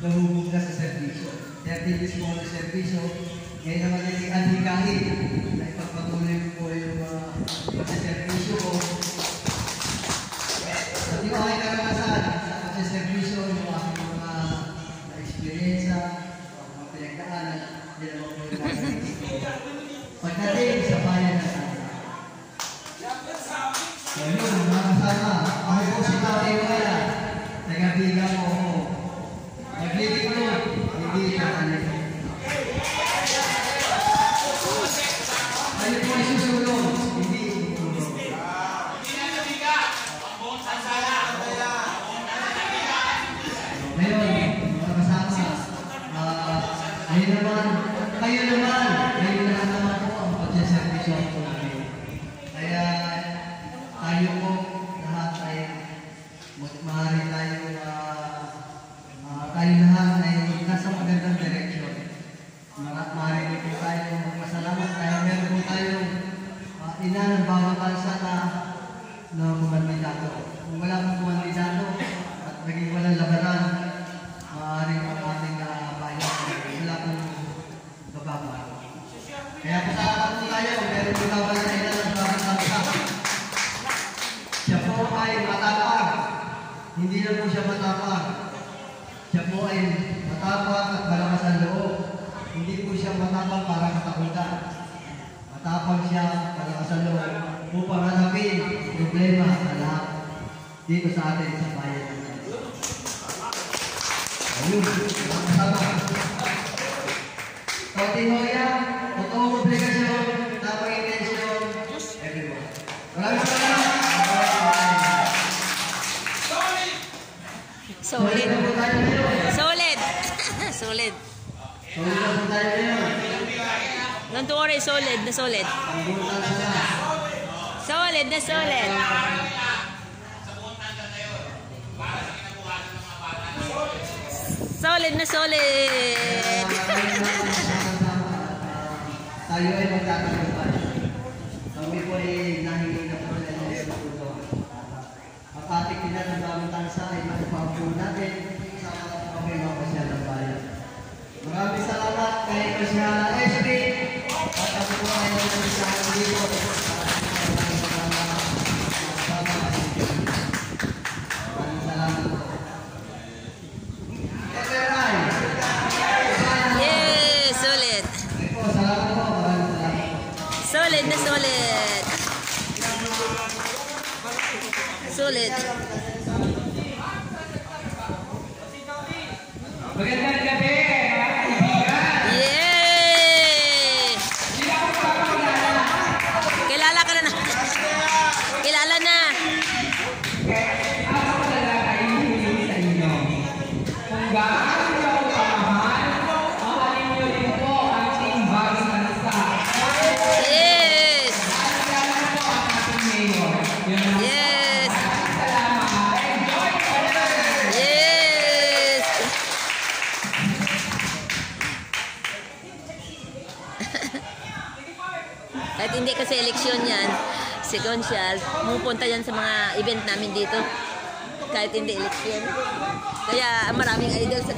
nahubog na sa servisyo. 30 years mo na servisyo, ngayon naman yung adhikahin na ipagpatuloy po yung pagsaservisyo ko. Sa di ko ay karanasan sa pagsaservisyo, yung aking mga na-experience, mga pinagdaanan, hindi naman po yung nasa-experience ko. Pagdating sa bayan na sana. So yun, mga kasama, ako po si Tatay Wala, nagabigan mo ako. Maglilig mo, hindi ka alit. Kayo po ay susunod, hindi susunod. Ngayon, mga kasama, kayo naman naman po ang pagsaservisyo ko namin. Kaya tayo po lahat ay maaari tayo lahat ay nasa magandang direksyon. Maaari po tayo magpasalamat kaya meron po tayong ina ng bawat bansa na kumandidato. Kung wala pong kumandidato at naging walang labanan, maaari po ating bayan wala pong bababa. Kaya pasalamat po tayo, meron po babalik na ina ng bawat bansa. Siya po ay matapang. Hindi na po siya matapang. Siya po ay matapang at malakas ang loob. Hindi po siya matapang para katakutan. Matapang siya, malakas ang loob upang hanapin problema sa lahat dito sa atin sa bayan natin. Ayun, kasama. Totinoya, totoong obligasyon, tamang intensyon, everyone. Maraming salamat. Solid. Solid. Solid. Don't worry, solid na solid. Solid na solid. Solid na solid. Tayo ay magtatagumpay. Kami po ay nahingi na po na puso. Ang ating pinatagawang tansa ay magpapo natin sa mga mapasya ng bayan. Maraming salamat kay Kasyala SB at ako po ay nagsasabi dito. Maraming salamat po. Yes, solid. Salamat po, maraming salamat. Solid na solid. Solid. Magandang gabi, mga kaibigan. Yay! Kilala ka na na. Kilala na. Ako talaga ay hinihingi sa inyo. Kung gaano niyo ako kamahal, mahalin niyo rin po ang team Bagong Bansa. Yes! Naalala po ang ating mayor. Yun ang Yes! salamat. Enjoy! Yes! Kahit hindi kasi eleksyon yan, sequential, pupunta yan sa mga event namin dito. Kahit hindi eleksyon. Kaya maraming idol sa